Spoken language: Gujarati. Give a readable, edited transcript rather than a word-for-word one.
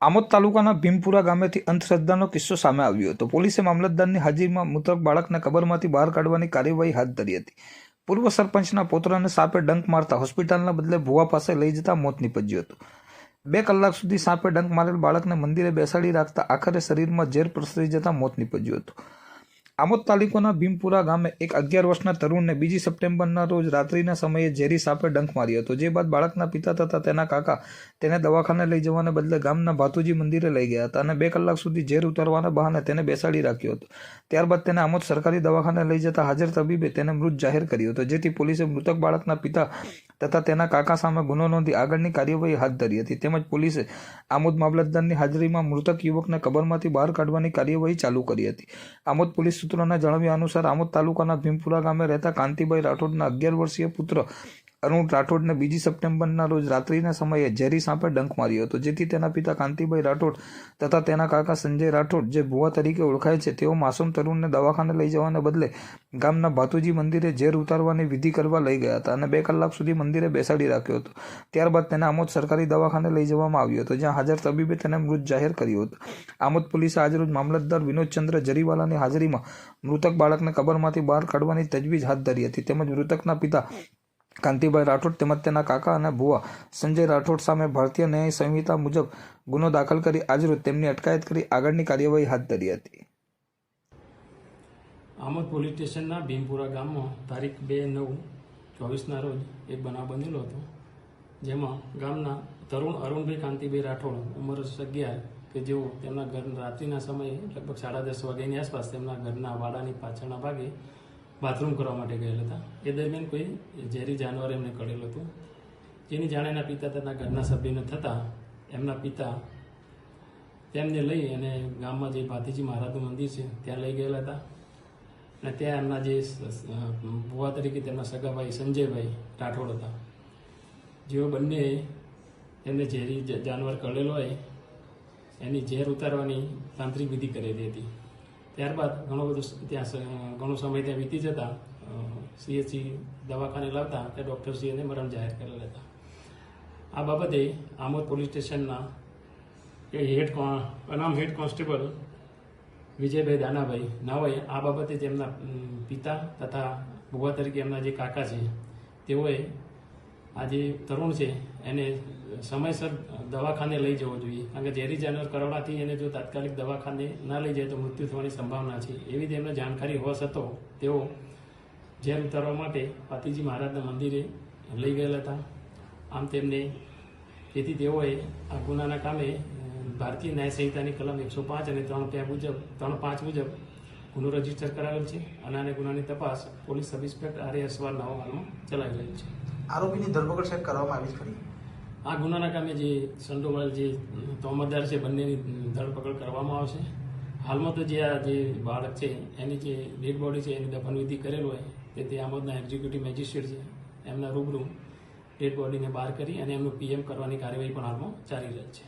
આમોદ તાલુકાના ભીમપુરા ગામેથી અંધશ્રદ્ધાનો કિસ્સો સામે આવ્યો હતો। પોલીસે મામલતદારની હાજરીમાં મૃતક બાળકને કબરમાંથી બહાર કાઢવાની કાર્યવાહી હાથ ધરી હતી। પૂર્વ સરપંચના પુત્રને સાપે ડંખ મારતા હોસ્પિટલના બદલે ભુવા પાસે લઈ જતા મોત નીપજ્યું હતું। 2 કલાક સુધી સાપે ડંખ મારેલ બાળકને મંદિરે બેસાડી રાખતા આખરે શરીરમાં ઝેર પ્રસરી જતા મોત નીપજ્યું હતું। આમોદ તાલુકાના ભીમપુરા ગામે એક 11 વર્ષના તરુણને 2 સપ્ટેમ્બરના રોજ રાત્રિના સમયે ઝેરી સાપે ડંખ માર્યો હતો। જે બાદ બાળકના પિતા તથા તેના કાકા તેને દવાખાને લઈ જવાને બદલે ગામના ભાતુજી મંદિરે લઈ ગયા હતા અને 2 કલાક સુધી ઝેર ઉતારવાના બહાને તેને બેસાડી રાખ્યો હતો। ત્યારબાદ તેને આમોદ સરકારી દવાખાને લઈ જતા હાજર તબીબે તેને મૃત જાહેર કર્યો હતો, જેથી પોલીસે મૃતક બાળકના પિતા તથા તેના કાકા સામે ગુનો નોંધી આગળની કાર્યવાહી હાથ ધરી હતી। તેમજ પોલીસે આમોદ મામલતદારની હાજરીમાં મૃતક યુવકને કબરમાંથી બહાર કાઢવાની કાર્યવાહી ચાલુ કરી હતી। આમોદ પોલીસ સૂત્રોના જણાવ્યા અનુસાર આમોદ તાલુકાના ભીમપુરા ગામે રહેતા કાંતિભાઈ રાઠોડના 11 વર્ષીય પુત્ર અરુણ રાઠોડને 2 સપ્ટેમ્બરના રોજ રાત્રિના સમયે ઝેરી સાપે ડંખ માર્યો હતો, જેથી તેના પિતા કાંતિભાઈ રાઠોડ તથા તેના કાકા સંજય રાઠોડ, જે ભુવા તરીકે ઓળખાય છે, તેઓ માસૂમ તરુણને દવાખાને લઈ જવાને બદલે ગામના ભાતુજી મંદિરે ઝેર ઉતારવાની વિધિ કરવા લઈ ગયા હતા અને 2 કલાક સુધી મંદિરે બેસાડી રાખ્યો હતો। ત્યારબાદ તેને આમોદ સરકારી દવાખાને લઈ જવામાં આવ્યો હતો, જ્યાં હાજર તબીબે તેને મૃત જાહેર કર્યો હતો। આમોદ પોલીસે આજરોજ મામલતદાર વિનોદચંદ્ર જરીવાલાની હાજરીમાં મૃતક બાળકને કબરમાંથી બહાર કાઢવાની તજવીજ હાથ ધરી હતી। તેમજ મૃતકના પિતા કાંતિભાઈ રાઠોડ તેમજ તેના કાકા અને ભુવા સંજય રાઠોડ સામે ભારતીય ન્યાય સંહિતા મુજબ ગુનો દાખલ કરી આજરોજ તેમની અટકાયત કરી આગળની કાર્યવાહી હાથ ધરી હતી। આમોદ પોલીસ સ્ટેશનના ભીમપુરા ગામમાં તારીખ 2/9/24ના રોજ એક બનાવ બનેલો હતો, જેમાં ગામના તરુણ અરુણભાઈ કાંતિભાઈ રાઠોડ ઉંમર 11 કે જેઓ તેમના ઘર રાત્રિના સમયે લગભગ 10:30 વાગ્યાની આસપાસ તેમના ઘરના વાડાની પાછળના ભાગે બાથરૂમ કરવા માટે ગયેલા હતા। એ દરમિયાન કોઈ ઝેરી જાનવર એમને કરેલું હતું, જેની જાણ એના પિતા તથા ઘરના સભ્યને થતાં એમના પિતા તેમને લઈ અને ગામમાં જે ભાતીજી મહારાજનું મંદિર છે ત્યાં લઈ ગયેલા હતા અને ત્યાં એમના જે ભુવા તરીકે તેમના સગાભાઈ સંજયભાઈ રાઠોડ હતા, જેઓ બંને એમને ઝેરી જાનવર કરેલો હોય એની ઝેર ઉતારવાની તાંત્રિક વિધિ કરેલી હતી। ત્યારબાદ ઘણો સમય ત્યાં વીતી જતાં CHC દવાખાને લાવતા ત્યાં ડૉક્ટરશ્રી એને મરણ જાહેર કરેલા હતા। આ બાબતે આમોદ પોલીસ સ્ટેશનના અનામ હેડ કોન્સ્ટેબલ વિજયભાઈ દાનાભાઈ નાઓએ આ બાબતે તેમના પિતા તથા ભુવા તરીકે એમના જે કાકા છે તેઓએ આ જે તરુણ છે એને સમયસર દવાખાને લઈ જવો જોઈએ, કારણ કે ઝેરી જાનવર કરવાથી એને જો તાત્કાલિક દવાખાને ના લઈ જાય તો મૃત્યુ થવાની સંભાવના છે। એવી તેમને જાણકારી હોવા છતાં તેઓ ઝેર ઉતારવા માટે ભાતીજી મહારાજના મંદિરે લઈ ગયેલા હતા। આમ તેથી તેઓએ આ ગુનાના કામે ભારતીય ન્યાય સંહિતાની કલમ 105 અને 3.5 મુજબ ગુનો રજીસ્ટર કરાવેલ છે અને આને ગુનાની તપાસ પોલીસ સબ ઇન્સ્પેક્ટર RAS નવો હાલમાં ચલાવી રહેલ છે। આરોપીની ધરપકડ સાહેબ કરવામાં આવી ખરી? આ ગુનાના કામે જે સંડોવાયેલ જે તોમતદાર છે બંનેની ધરપકડ કરવામાં આવશે। હાલમાં તો જે બાળક છે એની જે ડેડ બોડી છે એની દફનવિધિ કરેલ હોય તે આમોદના એક્ઝિક્યુટિવ મેજિસ્ટ્રેટ છે એમના રૂબરૂ ડેડ બોડીને બહાર કરી અને એમનું PM કરવાની કાર્યવાહી પણ હાલમાં ચાલી રહી છે।